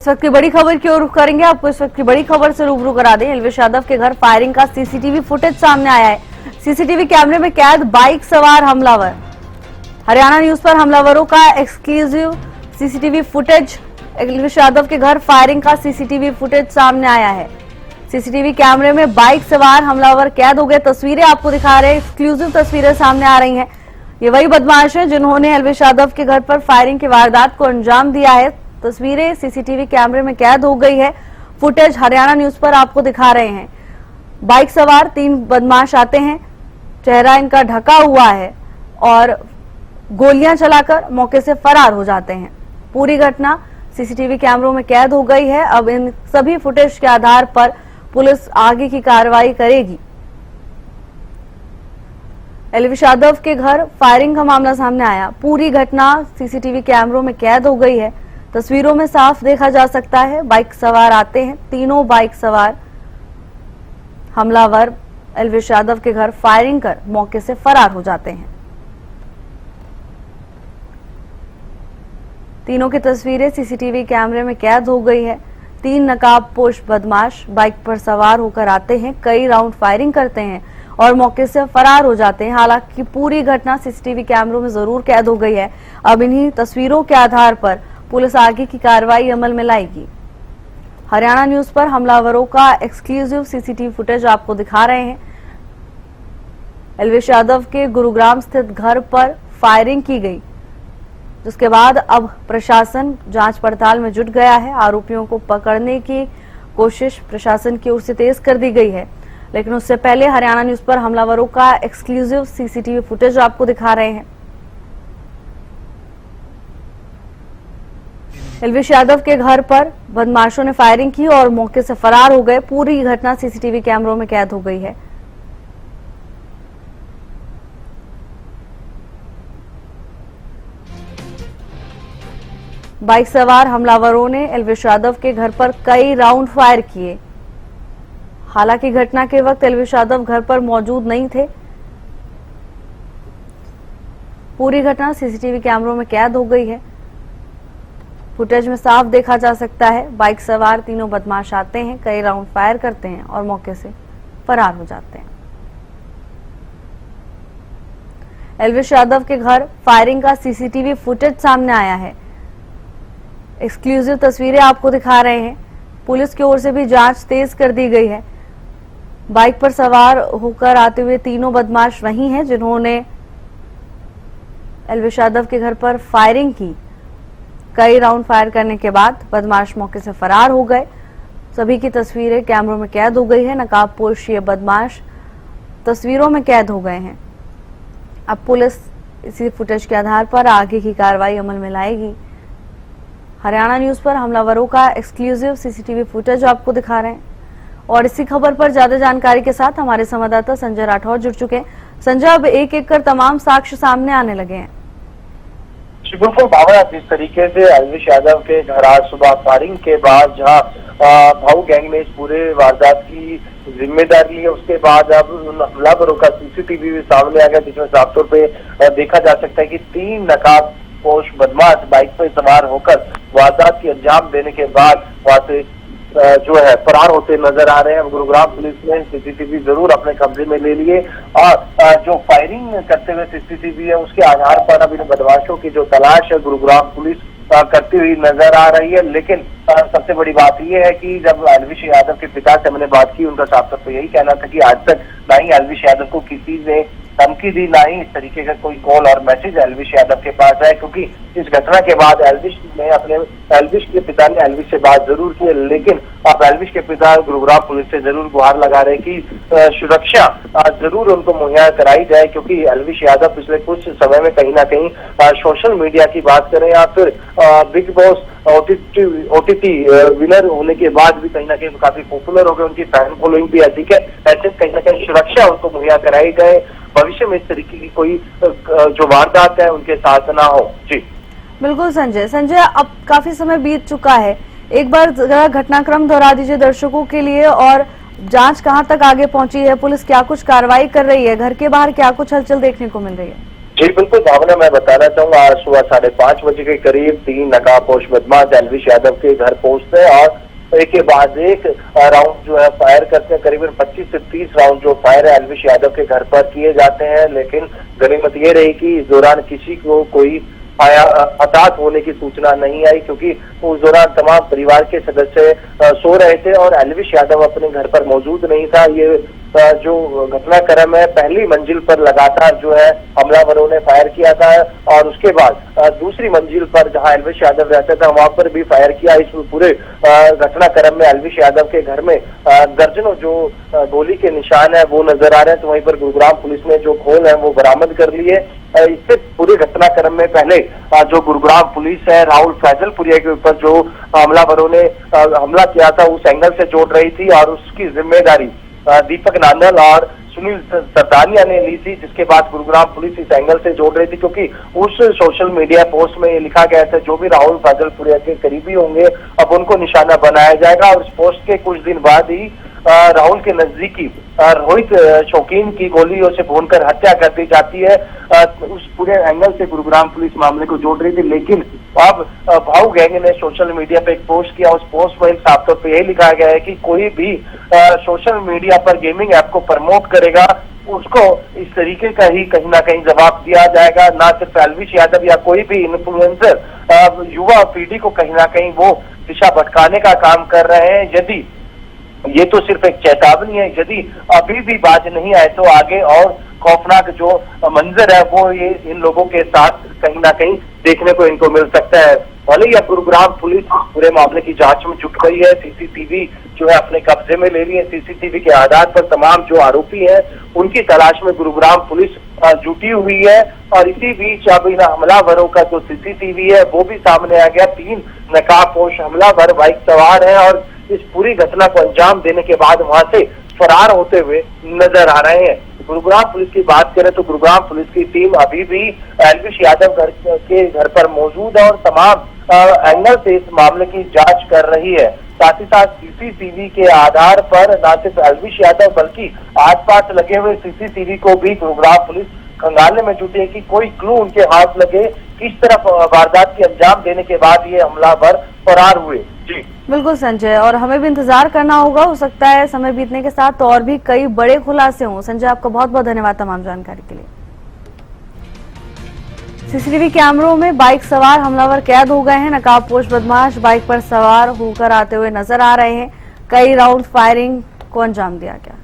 इस वक्त की बड़ी खबर की ओर रुख करेंगे। आपको इस वक्त की बड़ी खबर से रूबरू करा दें। एलविश यादव के घर फायरिंग का सीसीटीवी फुटेज सामने आया है। सीसीटीवी कैमरे में कैद बाइक सवार हमलावर। हरियाणा न्यूज पर हमलावरों का exclusive CCTV footage. Elvish Yadav के घर फायरिंग का सीसीटीवी फुटेज सामने आया है। सीसीटीवी कैमरे में बाइक सवार हमलावर कैद हो गए। तस्वीरें आपको दिखा रहे हैं, एक्सक्लूसिव तस्वीरें सामने आ रही हैं। ये वही बदमाश है जिन्होंने एलविश यादव के घर पर फायरिंग की वारदात को अंजाम दिया है। तस्वीरें सीसीटीवी कैमरे में कैद हो गई है। फुटेज हरियाणा न्यूज पर आपको दिखा रहे हैं। बाइक सवार 3 बदमाश आते हैं, चेहरा इनका ढका हुआ है और गोलियां चलाकर मौके से फरार हो जाते हैं। पूरी घटना सीसीटीवी कैमरों में कैद हो गई है। अब इन सभी फुटेज के आधार पर पुलिस आगे की कार्रवाई करेगी। एलविश यादव के घर फायरिंग का मामला सामने आया। पूरी घटना सीसीटीवी कैमरों में कैद हो गई है। तस्वीरों में साफ देखा जा सकता है, बाइक सवार आते हैं। तीनों बाइक सवार हमलावर एलविश यादव के घर फायरिंग कर मौके से फरार हो जाते हैं। तीनों की तस्वीरें सीसीटीवी कैमरे में कैद हो गई है। 3 नकाबपोश बदमाश बाइक पर सवार होकर आते हैं, कई राउंड फायरिंग करते हैं और मौके से फरार हो जाते हैं। हालांकि पूरी घटना सीसीटीवी कैमरों में जरूर कैद हो गई है। अब इन्हीं तस्वीरों के आधार पर पुलिस आगे की कार्रवाई अमल में लाएगी। हरियाणा न्यूज पर हमलावरों का एक्सक्लूसिव सीसीटीवी फुटेज आपको दिखा रहे हैं। एलविश यादव के गुरुग्राम स्थित घर पर फायरिंग की गई, जिसके बाद अब प्रशासन जांच पड़ताल में जुट गया है। आरोपियों को पकड़ने की कोशिश प्रशासन की ओर से तेज कर दी गई है। लेकिन उससे पहले हरियाणा न्यूज पर हमलावरों का एक्सक्लूसिव सीसीटीवी फुटेज आपको दिखा रहे हैं। एलविश यादव के घर पर बदमाशों ने फायरिंग की और मौके से फरार हो गए। पूरी घटना सीसीटीवी कैमरों में कैद हो गई है। बाइक सवार हमलावरों ने एलविश यादव के घर पर कई राउंड फायर किए। हालांकि घटना के वक्त एलविश यादव घर पर मौजूद नहीं थे। पूरी घटना सीसीटीवी कैमरों में कैद हो गई है। फुटेज में साफ देखा जा सकता है, बाइक सवार तीनों बदमाश आते हैं, कई राउंड फायर करते हैं और मौके से फरार हो जाते हैं। एलविश यादव के घर फायरिंग का सीसीटीवी फुटेज सामने आया है। एक्सक्लूसिव तस्वीरें आपको दिखा रहे हैं। पुलिस की ओर से भी जांच तेज कर दी गई है। बाइक पर सवार होकर आते हुए तीनों बदमाश वही हैं जिन्होंने एलविश यादव के घर पर फायरिंग की। कई राउंड फायर करने के बाद बदमाश मौके से फरार हो गए। सभी की तस्वीरें कैमरों में कैद हो गई है। नकाबपोश ये बदमाश तस्वीरों में कैद हो गए हैं। अब पुलिस इसी फुटेज के आधार पर आगे की कार्रवाई अमल में लाएगी। हरियाणा न्यूज पर हमलावरों का एक्सक्लूसिव सीसीटीवी फुटेज आपको दिखा रहे हैं। और इसी खबर पर ज्यादा जानकारी के साथ हमारे संवाददाता संजय राठौर जुड़ चुके हैं। संजय, अब एक एक कर तमाम साक्ष्य सामने आने लगे हैं। बिल्कुल बाबा, जिस तरीके से एलविश यादव के घर आज सुबह फायरिंग के बाद जहां भाऊ गैंग ने इस पूरे वारदात की जिम्मेदारी ली है, उसके बाद अब उन हमलावरों का सीसीटीवी भी सामने आ गया, जिसमें साफ तौर पे देखा जा सकता है कि 3 नकाबपोश बदमाश बाइक पर सवार होकर वारदात की अंजाम देने के बाद वहां से जो है फरार होते नजर आ रहे हैं। गुरुग्राम पुलिस ने सीसीटीवी जरूर अपने कब्जे में ले लिए और जो फायरिंग करते हुए सीसीटीवी है उसके आधार पर अब इन बदमाशों की जो तलाश है गुरुग्राम पुलिस करती हुई नजर आ रही है। लेकिन सबसे बड़ी बात यह है कि जब एलविश यादव के पिता से हमने बात की, उनका साफ तौर पर यही कहना था कि आज तक ना ही एलविश यादव को किसी ने धमकी दी, ना ही इस तरीके का कोई कॉल और मैसेज एलविश यादव के पास है, क्योंकि इस घटना के बाद एलविश के पिता ने एलविश से बात जरूर की है। लेकिन अब एलविश के पिता गुरुग्राम पुलिस से जरूर गुहार लगा रहे कि सुरक्षा जरूर उनको मुहैया कराई जाए, क्योंकि एलविश यादव पिछले कुछ समय में कहीं ना कहीं सोशल मीडिया की बात करें या फिर बिग बॉस ओटीटी विनर होने के बाद भी कहीं ना कहीं काफी पॉपुलर हो गए, उनकी फैन फॉलोइंग भी अधिक है। ऐसे कहीं ना कहीं सुरक्षा उनको मुहैया कराई जाए, भविष्य में इस तरीके की कोई जो वारदात है उनके साथ ना हो। जी बिल्कुल संजय, अब काफी समय बीत चुका है। एक बार जरा घटनाक्रम दोहरा दीजिए दर्शकों के लिए, और जांच कहां तक आगे पहुंची है, पुलिस क्या कुछ कार्रवाई कर रही है, घर के बाहर क्या कुछ हलचल देखने को मिल रही है? जी बिल्कुल भावना, मैं बताना चाहूंगा आज सुबह 5:30 बजे के करीब 3 नकाबपोश बदमाश एल्विश यादव के घर पहुंचते हैं और एक के बाद एक राउंड जो है फायर करते हैं। करीबन 25 से 30 राउंड जो फायर है एल्विश यादव के घर पर किए जाते हैं, लेकिन गनीमत ये रही कि इस दौरान किसी को कोई हताहत होने की सूचना नहीं आई, क्योंकि उस दौरान तमाम परिवार के सदस्य सो रहे थे और एल्विश यादव अपने घर पर मौजूद नहीं था। ये जो घटनाक्रम है, पहली मंजिल पर लगातार जो है हमलावरों ने फायर किया था और उसके बाद दूसरी मंजिल पर जहां एल्विश यादव रहता था वहां पर भी फायर किया। इस पूरे घटनाक्रम में एल्विश यादव के घर में दर्जनों जो गोली के निशान है वो नजर आ रहे हैं। तो वहीं पर गुरुग्राम पुलिस ने जो खोल है वो बरामद कर लिए। इससे पूरे घटनाक्रम में पहले जो गुरुग्राम पुलिस है राहुल फैजलपुरिया के ऊपर जो हमलावरों ने हमला किया था उस एंगल से जोड़ रही थी और उसकी जिम्मेदारी दीपक नांदल और सुनील सरदानिया ने ली थी, जिसके बाद गुरुग्राम पुलिस इस एंगल से जोड़ रही थी, क्योंकि उस सोशल मीडिया पोस्ट में ये लिखा गया था जो भी राहुल फैजलपुरिया के करीबी होंगे अब उनको निशाना बनाया जाएगा। और इस पोस्ट के कुछ दिन बाद ही राहुल के नजदीकी रोहित शौकीन की गोलियों से भूनकर हत्या कर दी जाती है। उस पूरे एंगल से गुरुग्राम पुलिस मामले को जोड़ रही थी, लेकिन अब भाऊ गैंग ने सोशल मीडिया पे एक पोस्ट किया। उस पोस्ट में साफ तौर पे यही लिखा गया है कि कोई भी सोशल मीडिया पर गेमिंग ऐप को प्रमोट करेगा उसको इस तरीके का ही कहीं ना कहीं जवाब दिया जाएगा। ना सिर्फ एल्विश यादव या कोई भी इन्फ्लुएंसर युवा पीढ़ी को कहीं ना कहीं वो दिशा भटकाने का काम कर रहे हैं। यदि ये तो सिर्फ एक चेतावनी है, यदि अभी भी बाज नहीं आए तो आगे और खौफनाक जो मंजर है वो ये इन लोगों के साथ कहीं ना कहीं देखने को इनको मिल सकता है। भले ही अब गुरुग्राम पुलिस पूरे मामले की जांच में जुट गई है, सीसीटीवी जो है अपने कब्जे में ले ली है। सीसीटीवी के आधार पर तमाम जो आरोपी हैं उनकी तलाश में गुरुग्राम पुलिस जुटी हुई है। और इसी बीच अब इन हमलावरों का जो सीसीटीवी है वो भी सामने आ गया। 3 नकाबपोश हमलावर बाइक सवार है और इस पूरी घटना को अंजाम देने के बाद वहां से फरार होते हुए नजर आ रहे हैं। गुरुग्राम पुलिस की बात करें तो गुरुग्राम पुलिस की टीम अभी भी एल्विश यादव के घर पर मौजूद है और तमाम एंगल से इस मामले की जांच कर रही है। साथ ही साथ सीसीटीवी के आधार पर न सिर्फ एल्विश यादव बल्कि आसपास लगे हुए सीसीटीवी को भी गुरुग्राम पुलिस खंगालने में जुटी है कि कोई क्लू उनके हाथ लगे, किस तरफ वारदात की अंजाम देने के बाद ये हमलावर फरार हुए। जी बिल्कुल संजय, और हमें भी इंतजार करना होगा, हो सकता है समय बीतने के साथ और भी कई बड़े खुलासे हों। संजय, आपका बहुत बहुत धन्यवाद तमाम जानकारी के लिए। सीसीटीवी कैमरों में बाइक सवार हमलावर कैद हो गए हैं। नकाबपोश बदमाश बाइक पर सवार होकर आते हुए नजर आ रहे हैं। कई राउंड फायरिंग को अंजाम दिया गया।